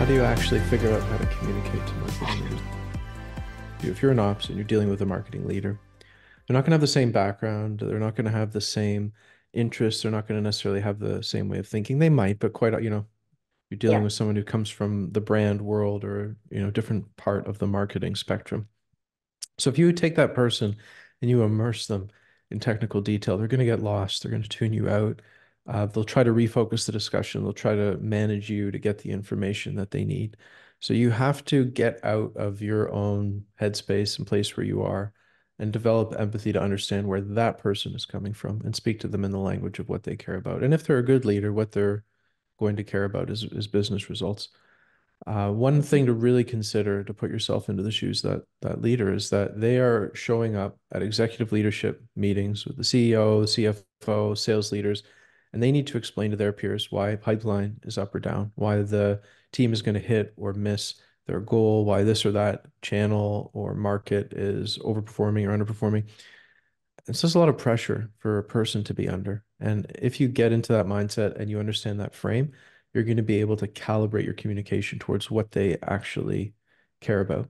do you actually figure out how to communicate to marketing leaders? If you're an ops and you're dealing with a marketing leader, they're not going to have the same background. They're not going to have the same interests. They're not going to necessarily have the same way of thinking. They might, but quite, you're dealing Yeah. with someone who comes from the brand world or, different part of the marketing spectrum. So if you take that person and you immerse them in technical detail, they're going to get lost. They're going to tune you out. They'll try to refocus the discussion. They'll try to manage you to get the information that they need. So you have to get out of your own headspace and place where you are and develop empathy to understand where that person is coming from and speak to them in the language of what they care about. And if they're a good leader, what they're going to care about is business results. One thing Mhm. to really consider to put yourself into the shoes that leader is that they are showing up at executive leadership meetings with the CEO, CFO, sales leaders, and they need to explain to their peers why pipeline is up or down, why the team is going to hit or miss their goal, why this or that channel or market is overperforming or underperforming. It's just a lot of pressure for a person to be under. And if you get into that mindset and you understand that frame, you're going to be able to calibrate your communication towards what they actually care about.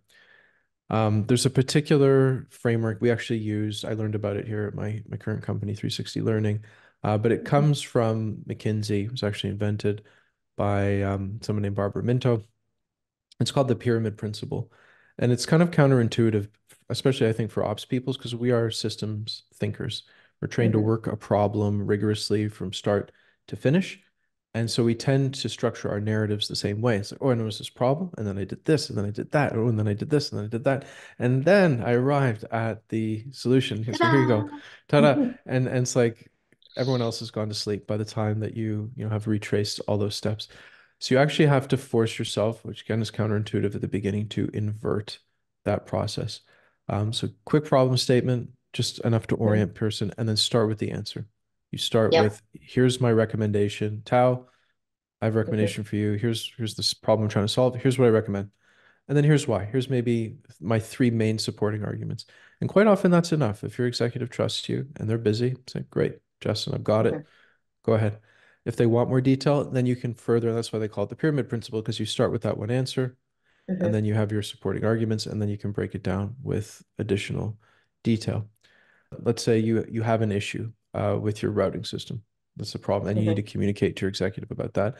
There's a particular framework we actually use. I learned about it here at my current company, 360 Learning, but it Mhm. comes from McKinsey. It was actually invented by someone named Barbara Minto. It's called the pyramid principle. And it's kind of counterintuitive, especially I think for ops peoples, because we are systems thinkers. We're trained to Mhm. work a problem rigorously from start to finish. And so we tend to structure our narratives the same way. It's like, oh, I noticed this problem, and then I did this, and then I did that, oh, and then I did this, and then I did that. And then I arrived at the solution. So here you go. Ta-da! Ta-da. Mhm. And it's like everyone else has gone to sleep by the time that you have retraced all those steps. So you actually have to force yourself, which again is counterintuitive at the beginning, to invert that process. So quick problem statement, just enough to Mhm. orient person, and then start with the answer. You start Yep. with, here's my recommendation. Tao, I have a Mhm. recommendation for you. Here's this problem I'm trying to solve. Here's what I recommend. And then here's why. Here's maybe my three main supporting arguments. And quite often that's enough. If your executive trusts you and they're busy, say, great, Justin, I've got it. Mhm. Go ahead. If they want more detail, then you can further. That's why they call it the pyramid principle, because you start with that one answer, and Mhm. then you have your supporting arguments, and then you can break it down with additional detail. Let's say you have an issue with your routing system. That's the problem, and you need to Mhm. communicate to your executive about that.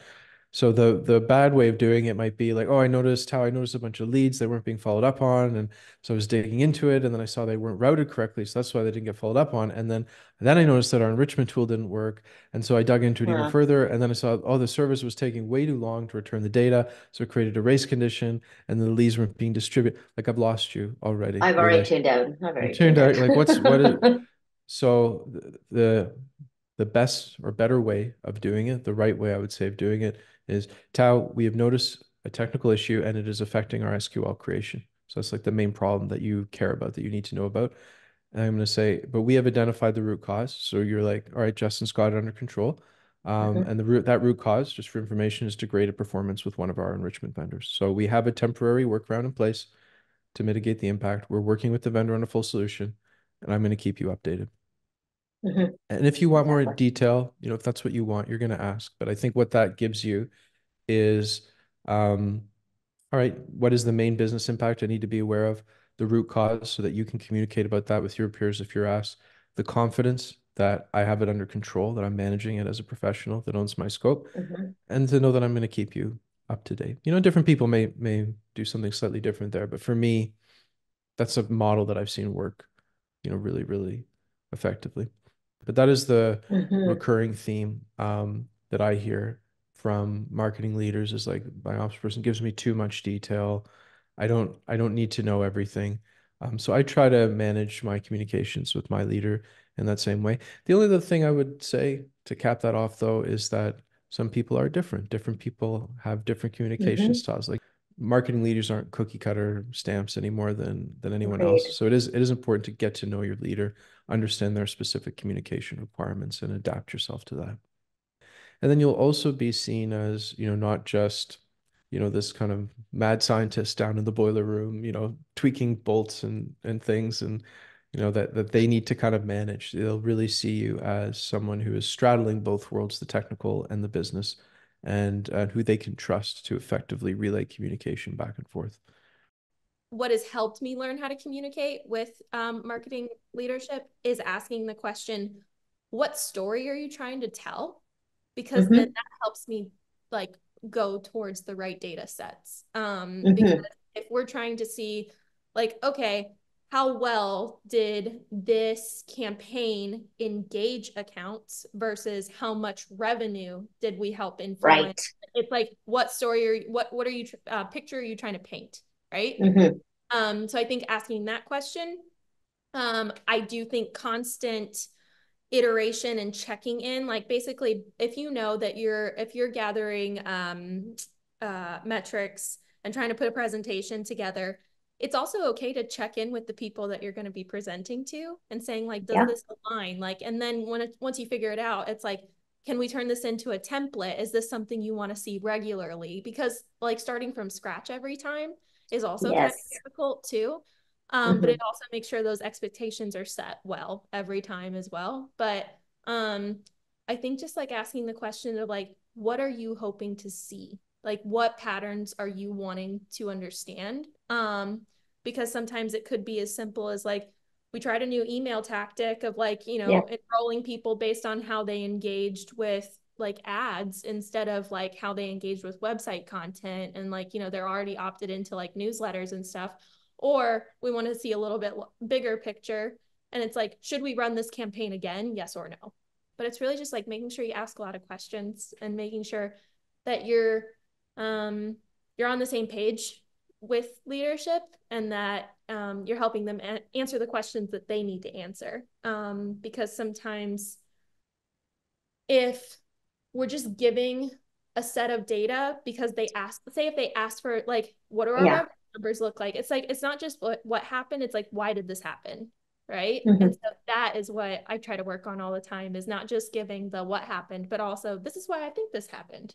So the bad way of doing it might be like, oh, I noticed a bunch of leads they weren't being followed up on, and so I was digging into it, and then I saw they weren't routed correctly, so that's why they didn't get followed up on. And then I noticed that our enrichment tool didn't work, and so I dug into it even Wow. further, and then I saw oh the service was taking way too long to return the data, so it created a race condition, and the leads weren't being distributed. Like I've lost you already. I've You're already like tuned out. I've you already tuned tuned out. out. Like what is so the best or better way of doing it, the right way I would say of doing it is Tao, we have noticed a technical issue and it is affecting our SQL creation. So that's like the main problem that you care about, that you need to know about. And I'm going to say, but we have identified the root cause. So you're like, all right, Justin's got it under control. Mhm. And that root cause, just for information, is degraded performance with one of our enrichment vendors. So we have a temporary workaround in place to mitigate the impact. We're working with the vendor on a full solution, and I'm going to keep you updated. Mhm. And if you want more Exactly. detail, if that's what you want, you're going to ask. But I think what that gives you is, um, all right, what is the main business impact I need to be aware of? The root cause so that you can communicate about that with your peers if you're asked. The confidence that I have it under control, that I'm managing it as a professional that owns my scope, Mhm. and to know that I'm going to keep you up to date. Different people may do something slightly different there, but for me, that's a model that I've seen work, really, really effectively. But that is the Mhm. recurring theme that I hear from marketing leaders is like my ops person gives me too much detail. I don't need to know everything. So I try to manage my communications with my leader in that same way. The only other thing I would say to cap that off though is that some people are different. Different people have different communication Mhm. styles. Like marketing leaders aren't cookie cutter stamps any more than anyone else. Agreed. So it is important to get to know your leader, understand their specific communication requirements, and adapt yourself to that. And then you'll also be seen as, not just, this kind of mad scientist down in the boiler room, tweaking bolts and things and that they need to kind of manage. They'll really see you as someone who is straddling both worlds, the technical and the business, and who they can trust to effectively relay communication back and forth. What has helped me learn how to communicate with marketing leadership is asking the question, what story are you trying to tell? Because then Mm-hmm. that helps me like go towards the right data sets. Because Mm-hmm. if we're trying to see like, okay, how well did this campaign engage accounts versus how much revenue did we help influence? Right. It's like, what story are you, what are you picture are you trying to paint, right? Mm-hmm. So I think asking that question, I do think constant iteration and checking in, like basically if you know that if you're gathering metrics and trying to put a presentation together, it's also okay to check in with the people that you're going to be presenting to and saying like, does Yeah. this align? Like, and then once you figure it out, it's like, can we turn this into a template? Is this something you want to see regularly? Because like starting from scratch every time is also kind of Yes. difficult too. But Mm-hmm. it also makes sure those expectations are set well every time as well. But I think just like asking the question of like, what are you hoping to see? Like, what patterns are you wanting to understand? Because sometimes it could be as simple as like, we tried a new email tactic of like, Yeah. enrolling people based on how they engaged with like ads instead of like how they engaged with website content, and like, they're already opted into like newsletters and stuff. Or we want to see a little bit bigger picture, and it's like, should we run this campaign again? Yes or no? But it's really just like making sure you ask a lot of questions and making sure that you're on the same page with leadership, and that you're helping them answer the questions that they need to answer. Because sometimes if we're just giving a set of data because they ask, say if they ask for like, what do our Yeah. revenue numbers look like? It's like, it's not just what happened, it's like, why did this happen? Right. And Mm-hmm. so that is what I try to work on all the time, is not just giving the what happened, but also this is why I think this happened.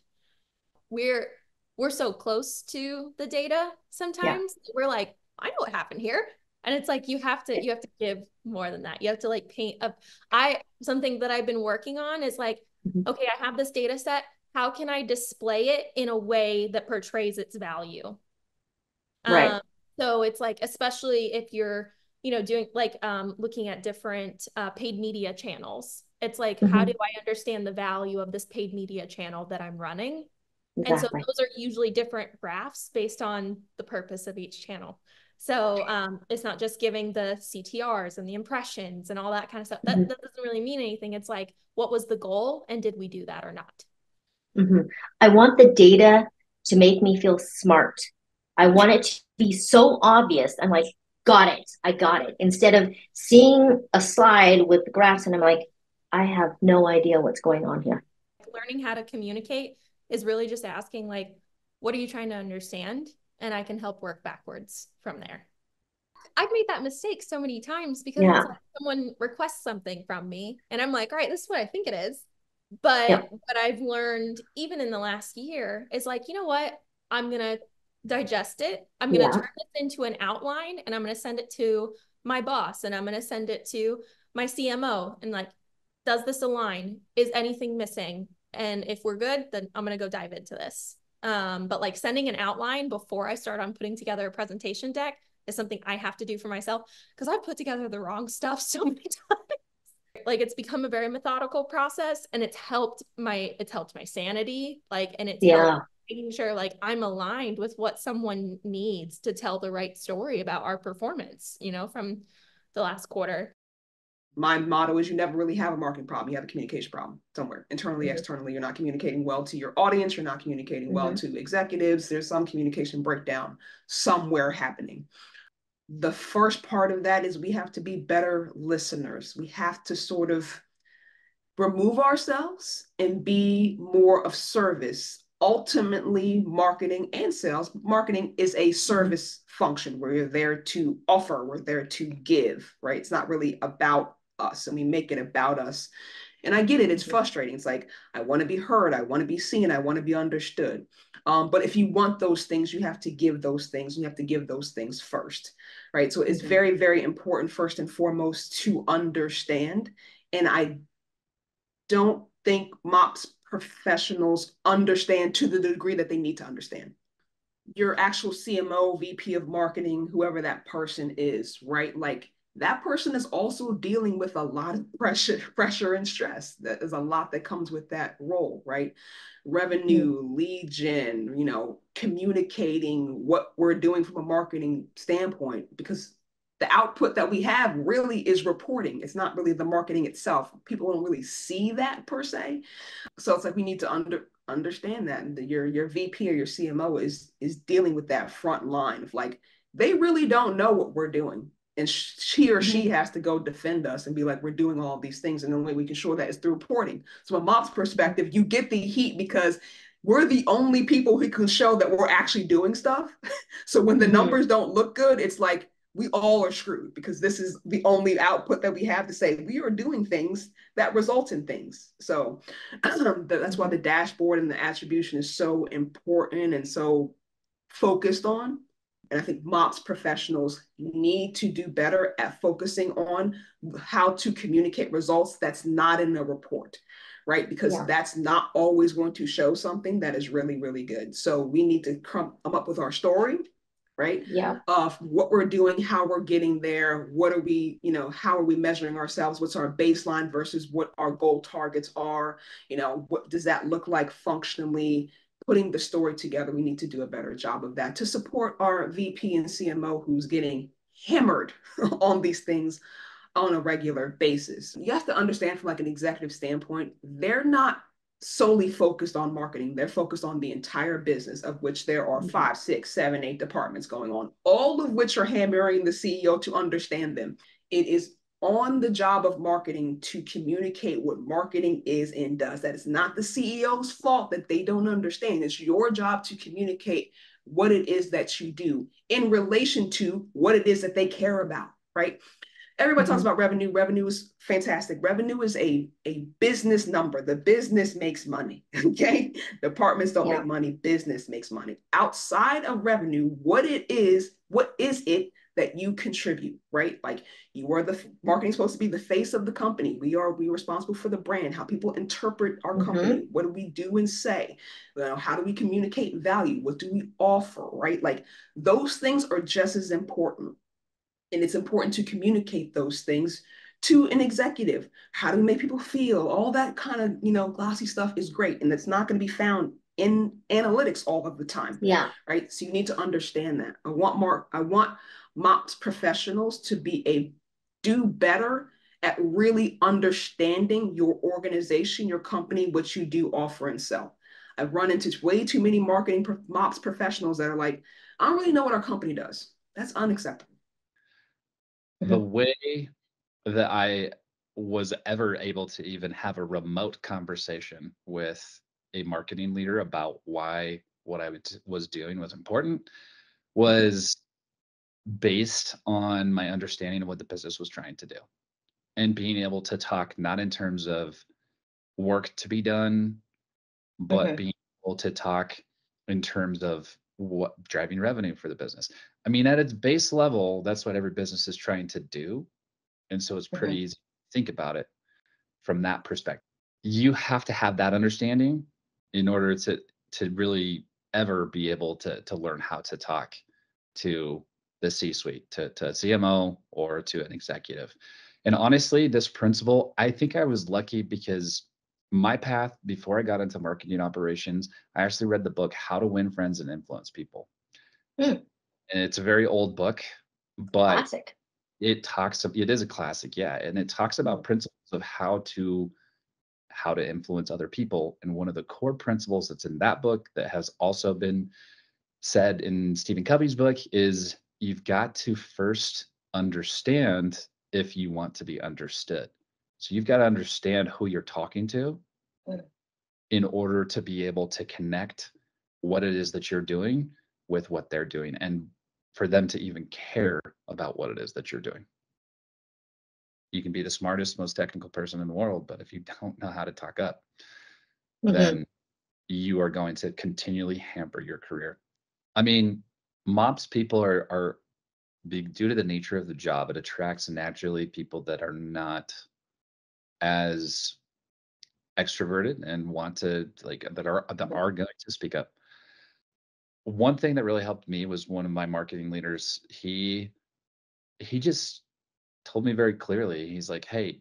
We're we're so close to the data Yeah. sometimes. We're like, I know what happened here. And it's like you have to give more than that. You have to like paint up. I Something that I've been working on is like, Mm-hmm. okay, I have this data set. How can I display it in a way that portrays its value? Right. Um, so it's like, especially if you're, doing like looking at different paid media channels. It's like, how do Mm-hmm. I understand the value of this paid media channel that I'm running? And so Exactly. those are usually different graphs based on the purpose of each channel. So it's not just giving the CTRs and the impressions and all that kind of stuff. That, Mm-hmm. that doesn't really mean anything. It's like, what was the goal and did we do that or not? Mm-hmm. I want the data to make me feel smart. I want it to be so obvious. I'm like, got it. I got it. Instead of seeing a slide with the graphs and I'm like, I have no idea what's going on here. Learning how to communicate is really just asking like, what are you trying to understand? And I can help work backwards from there. I've made that mistake so many times because it's Yeah. like someone requests something from me and I'm like, all right, this is what I think it is. But Yep. what I've learned even in the last year is like, you know what? I'm going to digest it. I'm going to Yeah. turn this into an outline and I'm going to send it to my boss and I'm going to send it to my CMO and like, does this align? Is anything missing? And if we're good, then I'm going to go dive into this. But like sending an outline before I start on putting together a presentation deck is something I have to do for myself because I've put together the wrong stuff so many times. Like it's become a very methodical process and it's helped my sanity, like, and it's helped Yeah. making sure like I'm aligned with what someone needs to tell the right story about our performance, from the last quarter. My motto is you never really have a marketing problem. You have a communication problem somewhere, internally, Mm-hmm. externally. You're not communicating well to your audience. You're not communicating well Mm-hmm. to executives. There's some communication breakdown somewhere happening. The first part of that is we have to be better listeners. We have to sort of remove ourselves and be more of service. Ultimately, marketing and sales, marketing is a service function. We're there to offer, we're there to give, right? It's not really about us, and we make it about us. And I get it, it's frustrating. It's like, I want to be heard, I want to be seen, I want to be understood. But if you want those things, you have to give those things. You have to give those things first, right? So it's very, very important, first and foremost, to understand. And I don't think MOPS professionals understand to the degree that they need to understand. Your actual CMO, VP of marketing, whoever that person is, right? Like that person is also dealing with a lot of pressure and stress. That is a lot that comes with that role, right? Revenue, lead gen, communicating what we're doing from a marketing standpoint, because the output that we have really is reporting. It's not really the marketing itself. People don't really see that per se. So it's like we need to understand that, and your VP or your CMO is dealing with that front line of like they really don't know what we're doing, and she or she has to go defend us and be like, we're doing all these things, and the only way we can show that is through reporting. So from a MOPS perspective, you get the heat because we're the only people who can show that we're actually doing stuff. So when the numbers don't look good, it's like we all are screwed because this is the only output that we have to say we are doing things that result in things. So that's why the dashboard and the attribution is so important and so focused on. And I think MOPS professionals need to do better at focusing on how to communicate results that's not in a report, right? Because that's not always going to show something that is really, really good. So we need to come up with our story, right? Yeah. Of what we're doing, how we're getting there, what are we, how are we measuring ourselves? What's our baseline versus what our goal targets are? What does that look like functionally? Putting the story together, we need to do a better job of that to support our VP and CMO who's getting hammered on these things on a regular basis. You have to understand from like an executive standpoint, they're not solely focused on marketing. They're focused on the entire business, of which there are 5, 6, 7, 8 departments going on, all of which are hammering the CEO to understand them. It is on the job of marketing to communicate what marketing is and does. That is not the CEO's fault that they don't understand. It's your job to communicate what it is that you do in relation to what it is that they care about, right? Everybody talks about revenue. Revenue is fantastic. Revenue is a business number. The business makes money. Okay. Departments don't make money. Business makes money. Outside of revenue, what is it that you contribute, right? Like you are the marketing supposed to be the face of the company. We're responsible for the brand, how people interpret our company. What do we do and say? How do we communicate value? What do we offer, right? Like those things are just as important. And it's important to communicate those things to an executive. How do we make people feel? All that kind of, glossy stuff is great. And it's not going to be found in analytics all of the time. Yeah. Right. So you need to understand that. I want MOPS professionals to do better at really understanding your organization, your company, what you do, offer, and sell. I've run into way too many marketing MOPS professionals that are like, I don't really know what our company does. That's unacceptable. The way that I was ever able to even have a remote conversation with a marketing leader about why what I was doing was important was based on my understanding of what the business was trying to do and being able to talk not in terms of work to be done, but being able to talk in terms of what driving revenue for the business. I mean, at its base level, that's what every business is trying to do. And so it's pretty easy to think about it from that perspective. You have to have that understanding in order to really ever be able to learn how to talk to the C-suite, to a CMO or to an executive. And honestly, this principle, I think I was lucky because my path before I got into marketing operations, I actually read the book, How to Win Friends and Influence People. And it's a very old book, but Classic. it is a classic. Yeah. And it talks about principles of how to influence other people. And one of the core principles that's in that book that has also been said in Stephen Covey's book is you've got to first understand if you want to be understood. So you've got to understand who you're talking to in order to be able to connect what it is that you're doing with what they're doing and for them to even care about what it is that you're doing. You can be the smartest, most technical person in the world, but if you don't know how to talk up, then you are going to continually hamper your career. I mean, MOPS people are due to the nature of the job, it attracts naturally people that are not as extroverted and want to that are going to speak up. One thing that really helped me was one of my marketing leaders. He just told me very clearly. He's like, "Hey,"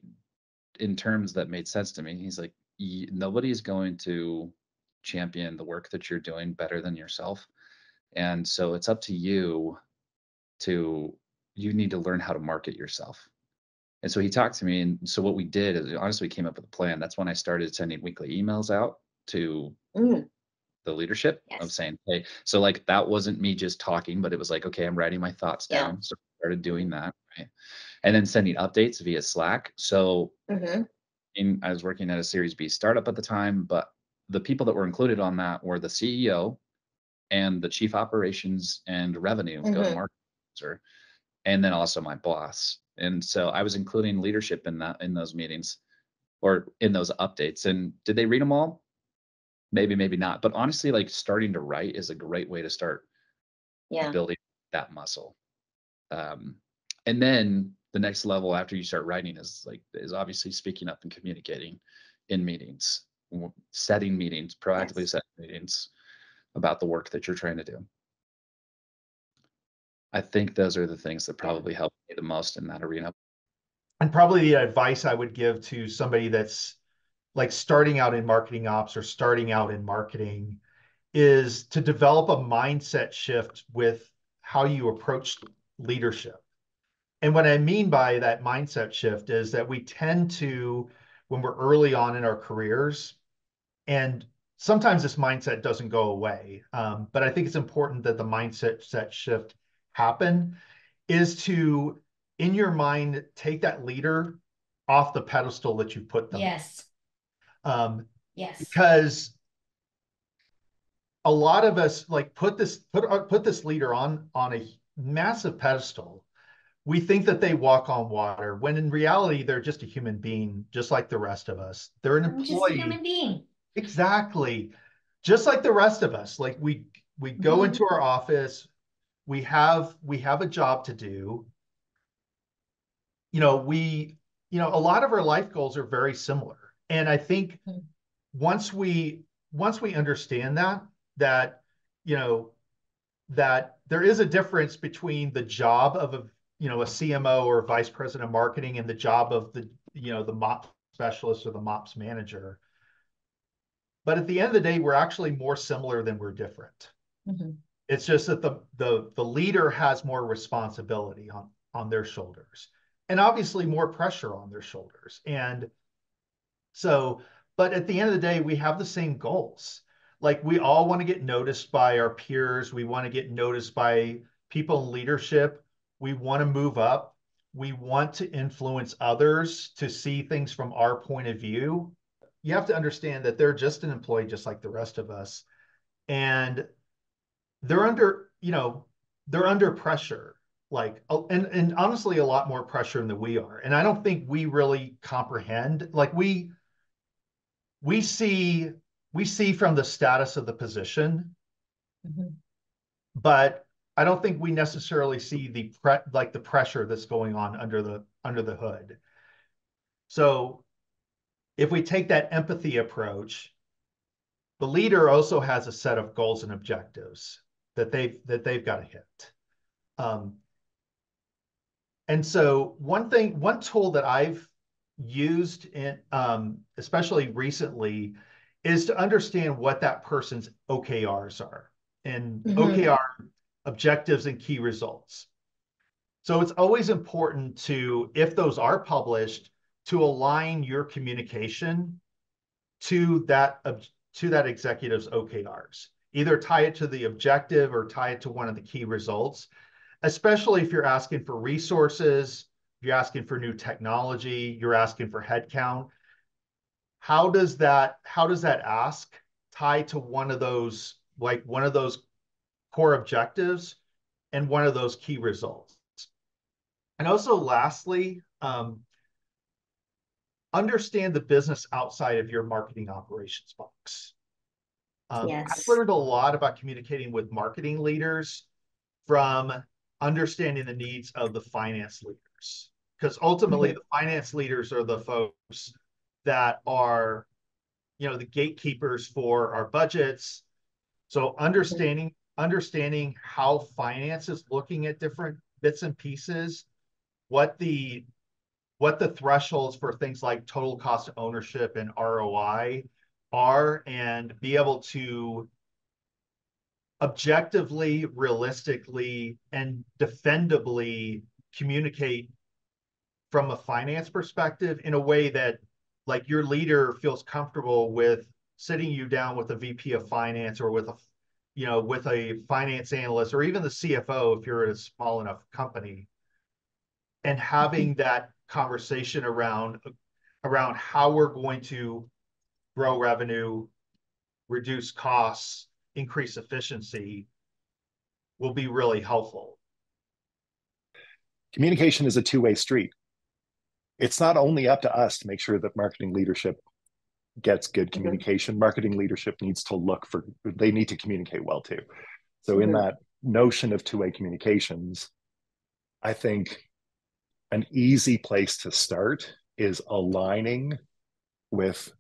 in terms that made sense to me. He's like, Nobody's going to champion the work that you're doing better than yourself. And so it's up to you to, you need to learn how to market yourself." And so he talked to me. And so what we did is honestly came up with a plan. That's when I started sending weekly emails out to the leadership of Yes. saying, hey, so like that wasn't me just talking, but it was like, okay, I'm writing my thoughts Yeah. down. So I started doing that. Right. And then sending updates via Slack. So I was working at a Series B startup at the time, but the people that were included on that were the CEO and the chief operations and revenue go-to-market officer, and then also my boss. And so I was including leadership in those meetings or in those updates. And did they read them all? Maybe, maybe not. But honestly, like starting to write is a great way to start building that muscle. And then the next level after you start writing is obviously speaking up and communicating in meetings, setting meetings, proactively setting meetings about the work that you're trying to do. I think those are the things that probably help me the most in that arena. And probably the advice I would give to somebody that's like starting out in marketing ops or starting out in marketing is to develop a mindset shift with how you approach leadership. And what I mean by that mindset shift is that we tend to, when we're early on in our careers, and sometimes this mindset doesn't go away, but I think it's important that the mindset shift happen, is to, in your mind, take that leader off the pedestal that you put them. Yes. Because a lot of us like put this leader on a massive pedestal. We think that they walk on water, when in reality they're just a human being, just like the rest of us. They're an employee. Just a human being. Exactly. Just like the rest of us. Like we go into our office, we have a job to do. A lot of our life goals are very similar. And I think once we understand that there is a difference between the job of a CMO or a vice president of marketing and the job of the MOPS specialist or the MOPS manager. But at the end of the day, we're actually more similar than we're different. It's just that the leader has more responsibility on their shoulders, and obviously more pressure on their shoulders. And so, but at the end of the day, we have the same goals. Like we all want to get noticed by our peers. We want to get noticed by people in leadership. We want to move up. We want to influence others to see things from our point of view. You have to understand that they're just an employee, just like the rest of us. And they're under pressure, and honestly, a lot more pressure than we are. And I don't think we really comprehend, like we see from the status of the position, but I don't think we necessarily see the pressure that's going on under the hood. So if we take that empathy approach, the leader also has a set of goals and objectives that they've got to hit. And so one tool that I've used in especially recently is to understand what that person's OKRs are, and OKR, objectives and key results. So it's always important to, if those are published, to align your communication to that executive's OKRs. Either tie it to the objective or tie it to one of the key results, especially if you're asking for resources, if you're asking for new technology, you're asking for headcount. How does that ask tie to one of those core objectives and one of those key results? And also lastly, understand the business outside of your marketing operations box. I've learned a lot about communicating with marketing leaders from understanding the needs of the finance leaders, because ultimately the finance leaders are the folks that are the gatekeepers for our budgets. So understanding how finance is looking at different bits and pieces, what the thresholds for things like total cost of ownership and ROI are, and be able to objectively, realistically, and defendably communicate from a finance perspective in a way that, like, your leader feels comfortable with sitting you down with a VP of finance, or with a finance analyst, or even the CFO if you're at a small enough company, and having that conversation around how we're going to grow revenue, reduce costs, increase efficiency, will be really helpful. Communication is a two-way street. It's not only up to us to make sure that marketing leadership gets good communication. Marketing leadership needs to they need to communicate well too. So in that notion of two-way communications, I think an easy place to start is aligning with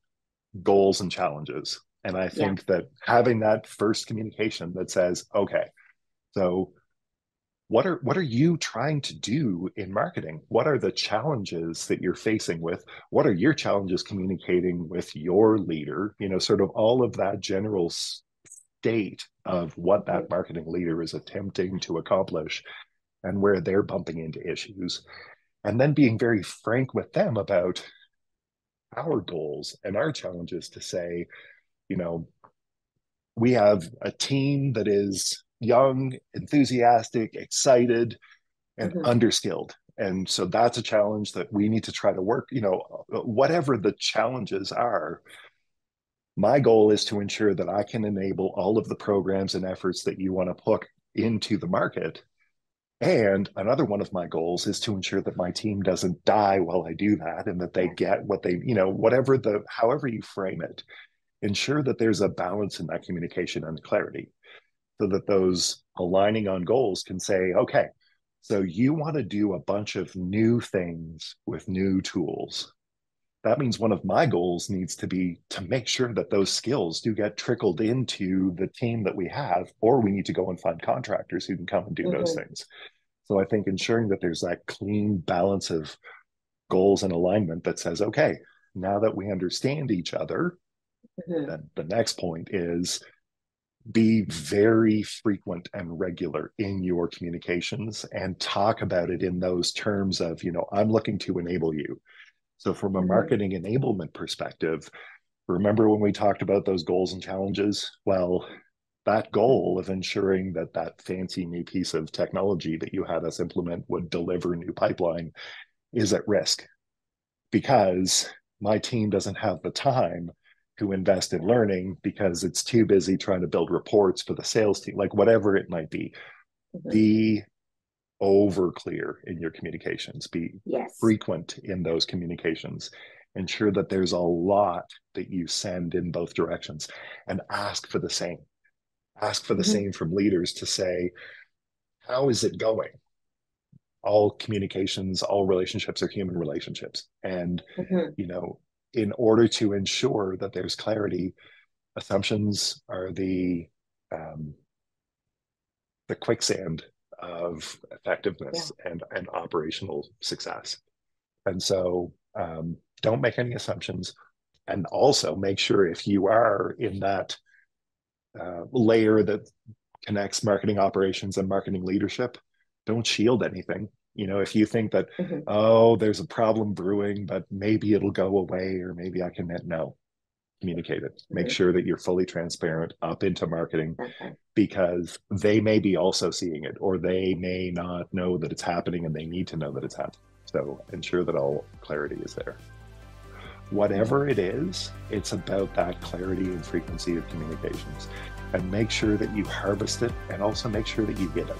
goals and challenges. And I think that having that first communication that says, okay, so what are you trying to do in marketing? What are the challenges that you're facing with? What are your challenges communicating with your leader? Sort of all of that general state of what that marketing leader is attempting to accomplish and where they're bumping into issues. And then being very frank with them about our goals and our challenges, to say, we have a team that is young, enthusiastic, excited, and underskilled. And so that's a challenge that we need to try to work, whatever the challenges are. My goal is to ensure that I can enable all of the programs and efforts that you want to put into the market. And another one of my goals is to ensure that my team doesn't die while I do that, and that they get what they, however you frame it, ensure that there's a balance in that communication and clarity, so that those aligning on goals can say, okay, so you want to do a bunch of new things with new tools. That means one of my goals needs to be to make sure that those skills do get trickled into the team that we have, or we need to go and find contractors who can come and do those things. So I think ensuring that there's that clean balance of goals and alignment that says, okay, now that we understand each other, then the next point is be very frequent and regular in your communications, and talk about it in those terms of, I'm looking to enable you. So from a marketing enablement perspective, remember when we talked about those goals and challenges? Well, that goal of ensuring that that fancy new piece of technology that you had us implement would deliver new pipeline is at risk, because my team doesn't have the time to invest in learning because it's too busy trying to build reports for the sales team, like whatever it might be. Be over clear in your communications, be frequent in those communications, ensure that there's a lot that you send in both directions, and ask for the same from leaders, to say, how is it going? All communications, all relationships are human relationships. And, in order to ensure that there's clarity, assumptions are the quicksand of effectiveness and operational success. And so don't make any assumptions. And also make sure, if you are in that layer that connects marketing operations and marketing leadership, don't shield anything. If you think that, there's a problem brewing, but maybe it'll go away, or maybe I can, communicate it. Make sure that you're fully transparent up into marketing, because they may be also seeing it, or they may not know that it's happening, and they need to know that it's happening. So ensure that all clarity is there. Whatever it is, it's about that clarity and frequency of communications, and make sure that you harvest it, and also make sure that you get it.